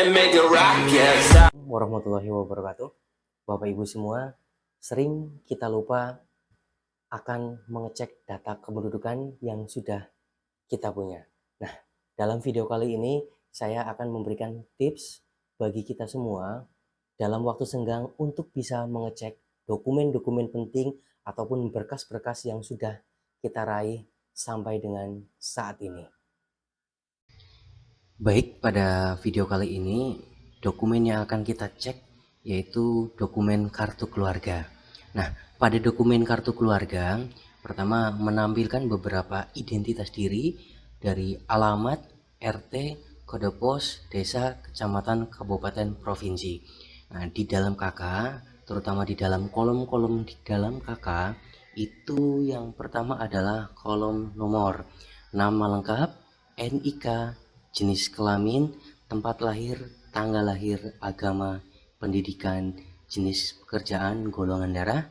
and make it rock, yes. Warahmatullahi wabarakatuh. Bapak Ibu semua, sering kita lupa akan mengecek data kependudukan yang sudah kita punya. Nah, dalam video kali ini saya akan memberikan tips bagi kita semua dalam waktu senggang untuk bisa mengecek dokumen-dokumen penting ataupun berkas-berkas yang sudah kita raih sampai dengan saat ini. Baik, pada video kali ini dokumen yang akan kita cek yaitu dokumen kartu keluarga. Nah, pada dokumen kartu keluarga, pertama menampilkan beberapa identitas diri dari alamat, RT, kode pos, desa, kecamatan, kabupaten, provinsi. Nah, di dalam KK, terutama di dalam kolom-kolom di dalam KK, itu yang pertama adalah kolom nomor, nama lengkap, NIK, jenis kelamin, tempat lahir, tanggal lahir, agama, pendidikan, jenis pekerjaan, golongan darah,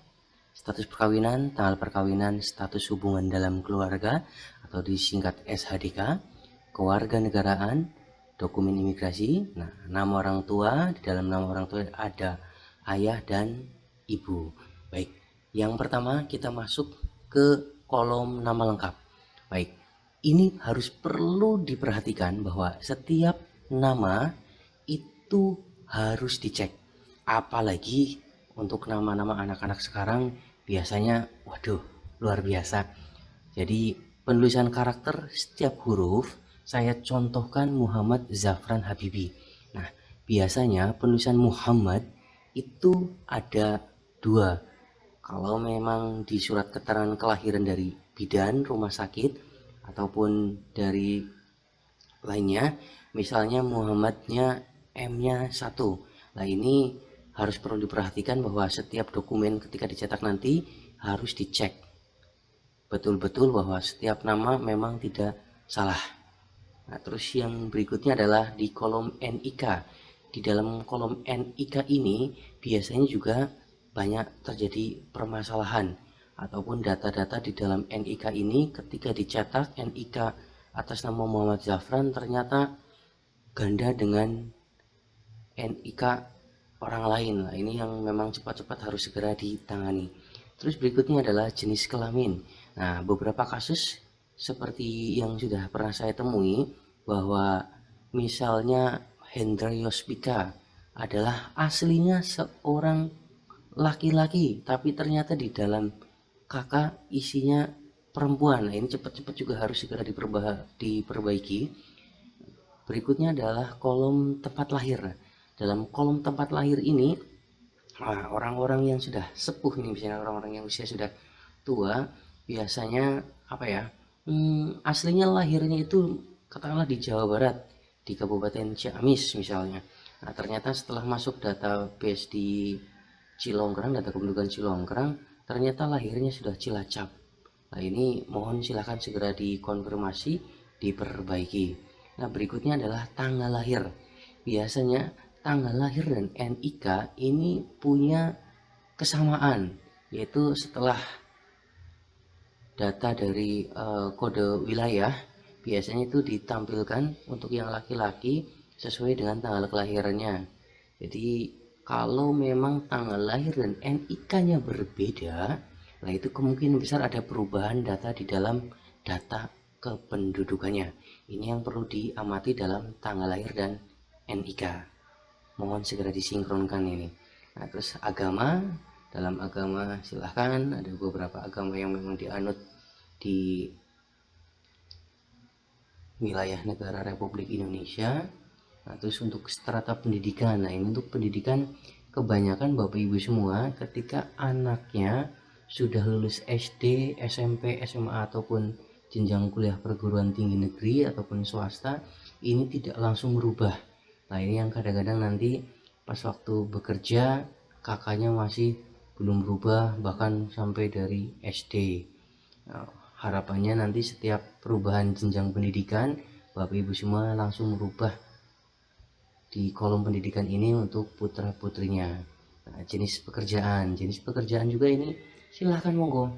status perkawinan, tanggal perkawinan, status hubungan dalam keluarga atau disingkat SHDK, kewarganegaraan, dokumen imigrasi. Nah, nama orang tua, di dalam nama orang tua ada ayah dan ibu. Baik, yang pertama kita masuk ke kolom nama lengkap. Baik, ini harus perlu diperhatikan bahwa setiap nama itu harus dicek. Apalagi untuk nama-nama anak-anak sekarang biasanya waduh luar biasa. Jadi penulisan karakter setiap huruf saya contohkan Muhammad Zafran Habibi. Nah, biasanya penulisan Muhammad itu ada dua. Kalau memang di surat keterangan kelahiran dari bidan rumah sakit ataupun dari lainnya, misalnya Muhammadnya M-nya 1. Nah, ini harus perlu diperhatikan bahwa setiap dokumen ketika dicetak nanti harus dicek betul-betul bahwa setiap nama memang tidak salah. Nah, terus yang berikutnya adalah di kolom NIK. Di dalam kolom NIK ini biasanya juga banyak terjadi permasalahan ataupun data-data di dalam NIK ini ketika dicetak NIK atas nama Muhammad Zafran ternyata ganda dengan NIK orang lain. Nah, ini yang memang cepat-cepat harus segera ditangani. Terus berikutnya adalah jenis kelamin. Nah, beberapa kasus seperti yang sudah pernah saya temui bahwa misalnya Hendra Yospika adalah aslinya seorang laki-laki tapi ternyata di dalam kakak isinya perempuan. Nah, ini cepat-cepat juga harus segera diperbaiki. Berikutnya adalah kolom tempat lahir. Dalam kolom tempat lahir ini orang-orang yang sudah sepuh ini, misalnya orang-orang yang usia sudah tua, biasanya apa ya, aslinya lahirnya itu katakanlah di Jawa Barat, di Kabupaten Ciamis misalnya. Nah, ternyata setelah masuk database di Cilongkrang, data kependudukan Cilongkrang, ternyata lahirnya sudah Cilacap. Nah, ini mohon silahkan segera dikonfirmasi, diperbaiki. Nah, berikutnya adalah tanggal lahir. Biasanya tanggal lahir dan NIK ini punya kesamaan, yaitu setelah data dari kode wilayah biasanya itu ditampilkan untuk yang laki-laki sesuai dengan tanggal kelahirannya. Jadi kalau memang tanggal lahir dan NIK-nya berbeda, nah itu kemungkinan besar ada perubahan data di dalam data kependudukannya. Ini yang perlu diamati dalam tanggal lahir dan NIK. Mohon segera disinkronkan ini. Nah, terus agama, dalam agama silahkan, ada beberapa agama yang memang dianut di wilayah negara Republik Indonesia. Nah, terus untuk strata pendidikan, nah ini untuk pendidikan kebanyakan Bapak Ibu semua ketika anaknya sudah lulus SD, SMP, SMA ataupun jenjang kuliah perguruan tinggi negeri ataupun swasta, ini tidak langsung berubah. Nah, ini yang kadang-kadang nanti pas waktu bekerja kakaknya masih belum berubah bahkan sampai dari SD. Nah, harapannya nanti setiap perubahan jenjang pendidikan Bapak Ibu semua langsung merubah di kolom pendidikan ini untuk putra putrinya. Nah, jenis pekerjaan juga ini silahkan monggo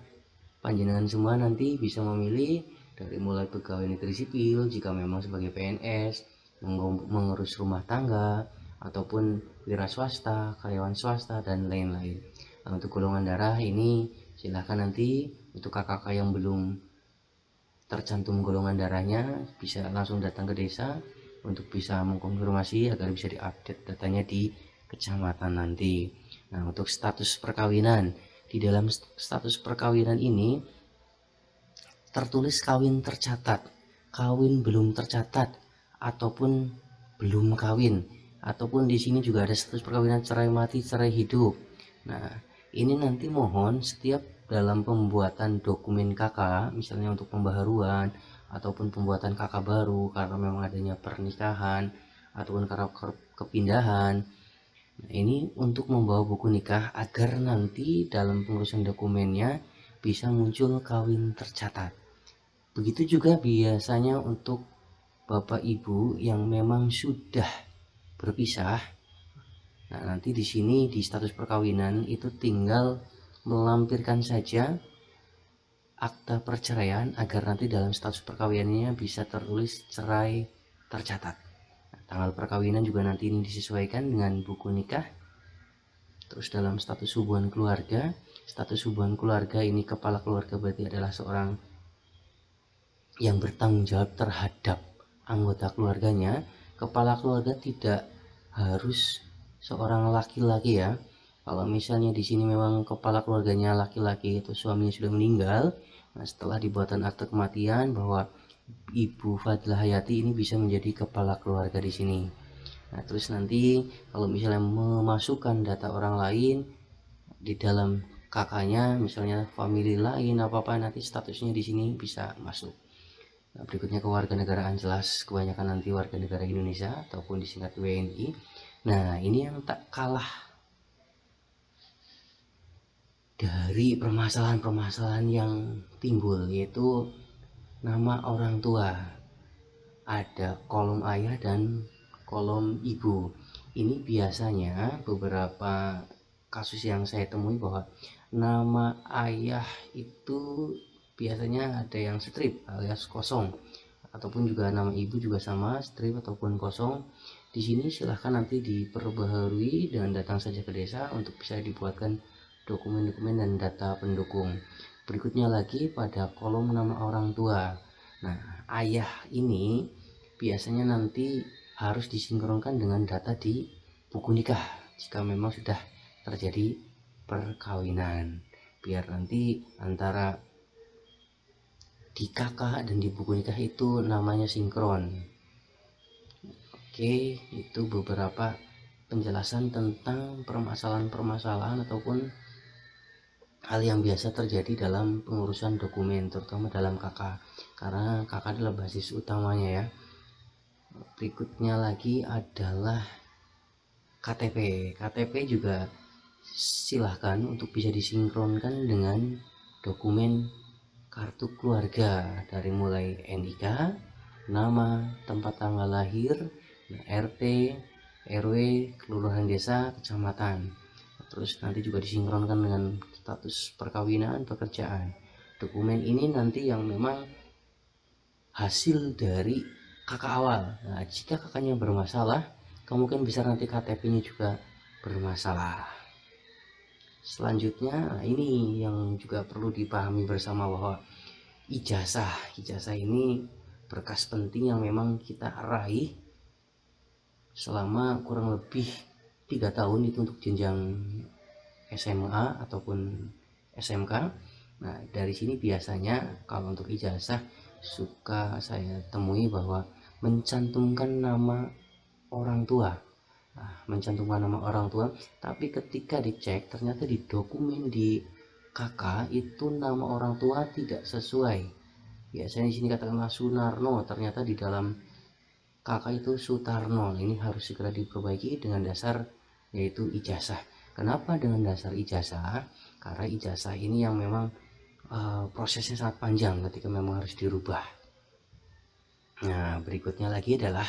panjenengan semua nanti bisa memilih dari mulai pegawai negeri sipil jika memang sebagai PNS, mengurus rumah tangga, ataupun wira swasta, karyawan swasta, dan lain-lain. Nah, untuk golongan darah ini silahkan nanti untuk kakak yang belum tercantum golongan darahnya bisa langsung datang ke desa untuk bisa mengkonfirmasi agar bisa diupdate datanya di kecamatan nanti. Nah, untuk status perkawinan, di dalam status perkawinan ini tertulis kawin tercatat, kawin belum tercatat, ataupun belum kawin, ataupun di sini juga ada status perkawinan cerai mati, cerai hidup. Nah, ini nanti mohon setiap dalam pembuatan dokumen KK, misalnya untuk pembaharuan ataupun pembuatan KK baru karena memang adanya pernikahan ataupun karena kepindahan. Nah, ini untuk membawa buku nikah agar nanti dalam pengurusan dokumennya bisa muncul kawin tercatat. Begitu juga biasanya untuk Bapak Ibu yang memang sudah berpisah. Nah, nanti di sini di status perkawinan itu tinggal melampirkan saja akta perceraian agar nanti dalam status perkawinannya bisa tertulis cerai tercatat. Nah, tanggal perkawinan juga nanti ini disesuaikan dengan buku nikah. Terus dalam status hubungan keluarga ini kepala keluarga berarti adalah seorang yang bertanggung jawab terhadap anggota keluarganya. Kepala keluarga tidak harus seorang laki-laki ya. Kalau misalnya di sini memang kepala keluarganya laki-laki atau suaminya sudah meninggal, nah setelah dibuatan akte kematian bahwa Ibu Fadilah Hayati ini bisa menjadi kepala keluarga di sini. Nah, terus nanti kalau misalnya memasukkan data orang lain di dalam kakaknya, misalnya family lain apa-apa, nanti statusnya di sini bisa masuk. Nah, berikutnya kewarganegaraan, jelas kebanyakan nanti warga negara Indonesia ataupun disingkat WNI. Nah, ini yang tak kalah dari permasalahan-permasalahan yang timbul, yaitu nama orang tua. Ada kolom ayah dan kolom ibu. Ini biasanya beberapa kasus yang saya temui bahwa nama ayah itu biasanya ada yang strip alias kosong, ataupun juga nama ibu juga sama, strip ataupun kosong. Di sini silahkan nanti diperbaharui dan datang saja ke desa untuk bisa dibuatkan dokumen-dokumen dan data pendukung. Berikutnya lagi pada kolom nama orang tua. Nah, ayah ini biasanya nanti harus disinkronkan dengan data di buku nikah jika memang sudah terjadi perkawinan, biar nanti antara di kakak dan di buku nikah itu namanya sinkron. Oke, itu beberapa penjelasan tentang permasalahan-permasalahan ataupun hal yang biasa terjadi dalam pengurusan dokumen, terutama dalam KK, karena KK adalah basis utamanya ya. Berikutnya lagi adalah KTP. KTP juga silahkan untuk bisa disinkronkan dengan dokumen kartu keluarga, dari mulai NIK, nama, tempat tanggal lahir, RT, RW, kelurahan desa, kecamatan. Terus nanti juga disinkronkan dengan status perkawinan, pekerjaan. Dokumen ini nanti yang memang hasil dari kakak awal. Nah, jika kakaknya bermasalah, kemungkinan besar nanti KTP-nya juga bermasalah. Selanjutnya, ini yang juga perlu dipahami bersama bahwa ijazah ini berkas penting yang memang kita raih selama kurang lebih 3 tahun itu untuk jenjang SMA ataupun SMK. Nah, dari sini biasanya kalau untuk ijazah suka saya temui bahwa mencantumkan nama orang tua. Nah, mencantumkan nama orang tua, tapi ketika dicek ternyata di dokumen di KK itu nama orang tua tidak sesuai. Biasanya di sini katakanlah Sunarno, ternyata di dalam KK itu Sutarno. Ini harus segera diperbaiki dengan dasar yaitu ijazah. Kenapa dengan dasar ijazah? Karena ijazah ini yang memang prosesnya sangat panjang ketika memang harus dirubah. Nah, berikutnya lagi adalah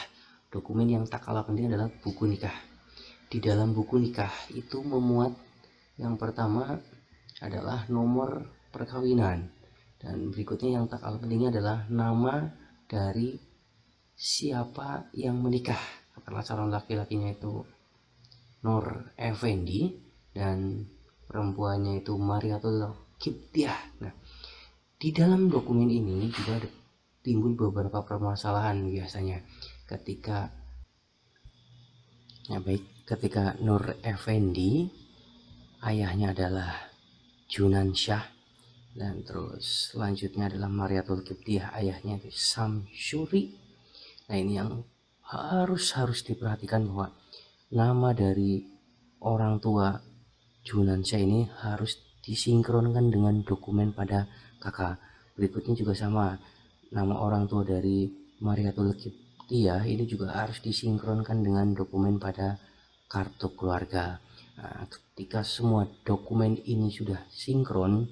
dokumen yang tak kalah penting adalah buku nikah. Di dalam buku nikah itu memuat yang pertama adalah nomor perkawinan, dan berikutnya yang tak kalah pentingnya adalah nama dari siapa yang menikah. Katakanlah calon laki-lakinya itu Nur Effendi dan perempuannya itu Mariatul Kiptiah. Nah, di dalam dokumen ini juga ada timbul beberapa permasalahan biasanya ketika ketika Nur Effendi ayahnya adalah Junan Syah, dan terus selanjutnya adalah Mariatul Kiptiah, ayahnya itu Samsuri. Nah, ini yang harus diperhatikan bahwa nama dari orang tua Junan Syah ini harus disinkronkan dengan dokumen pada kakak. Berikutnya juga sama, nama orang tua dari Mariatul Kiptiah ini juga harus disinkronkan dengan dokumen pada kartu keluarga. Nah, ketika semua dokumen ini sudah sinkron,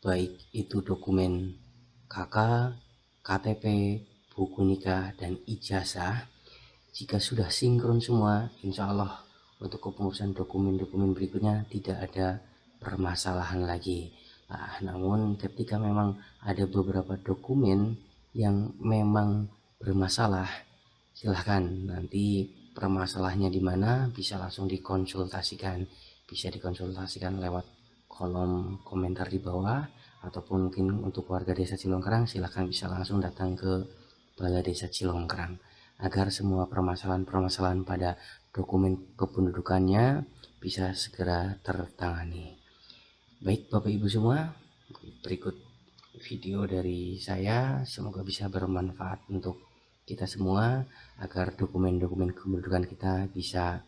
baik itu dokumen KK, KTP, buku nikah, dan ijazah, jika sudah sinkron semua, insya Allah untuk kepengurusan dokumen-dokumen berikutnya tidak ada permasalahan lagi. Nah, namun ketika memang ada beberapa dokumen yang memang bermasalah, silahkan nanti permasalahannya di mana bisa langsung dikonsultasikan. Bisa dikonsultasikan lewat kolom komentar di bawah, ataupun mungkin untuk warga desa Cilongkerang silahkan bisa langsung datang ke Balai Desa Cilongkerang agar semua permasalahan-permasalahan pada dokumen kependudukannya bisa segera tertangani. Baik Bapak Ibu semua, berikut video dari saya, semoga bisa bermanfaat untuk kita semua agar dokumen-dokumen kependudukan kita bisa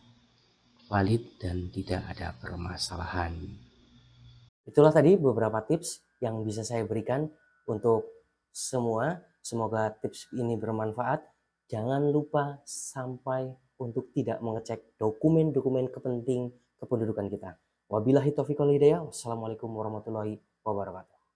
valid dan tidak ada permasalahan. Itulah tadi beberapa tips yang bisa saya berikan untuk semua. Semoga tips ini bermanfaat. Jangan lupa sampai untuk tidak mengecek dokumen-dokumen kepenting kependudukan kita. Wabillahi taufiq wal hidayah. Wassalamualaikum warahmatullahi wabarakatuh.